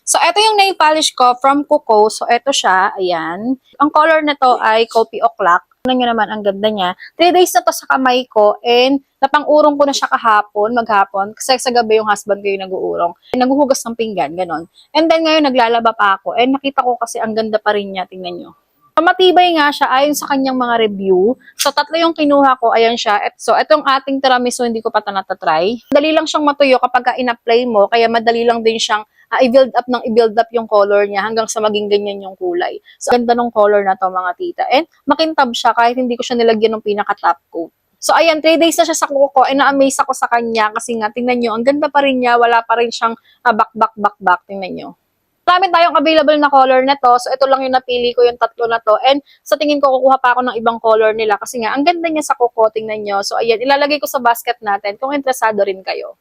So, ito yung nail polish ko from Coco. So, ito siya. Ayan. Ang color na to ay Coffee O'Clock. Tignan nyo naman, ang ganda niya. 3 days na to sa kamay ko and napang-urong ko na siya maghapon. Kasi sa gabi yung husband ko yung nag-uurong. Naghuhugas ng pinggan, ganon. And then ngayon, naglalaba pa ako. And nakita ko kasi ang ganda pa rin niya. Tingnan nyo. Matibay nga siya ayon sa kanyang mga review. So, 3 yung kinuha ko. Ayan siya. So, itong ating tiramisu, hindi ko pa natatry. Dali lang siyang matuyo kapag in-apply mo. Kaya madali lang din siyang i-build up yung color niya hanggang sa maging ganyan yung kulay. So, ganda ng color na to mga tita. And makintab siya kahit hindi ko siya nilagyan ng pinaka-top coat. So, ayan, 3 days na siya sa kuko and na-amaze ako sa kanya kasi nga, tingnan nyo, ang ganda pa rin niya. Wala pa rin siyang back. Tingnan nyo. Marami tayong available na color na to. So, ito lang yung napili ko, yung 3 na to. And sa tingin ko, kukuha pa ako ng ibang color nila kasi nga, ang ganda niya sa kuko, tingnan nyo. So, ayan, ilalagay ko sa basket natin kung interesado rin kayo.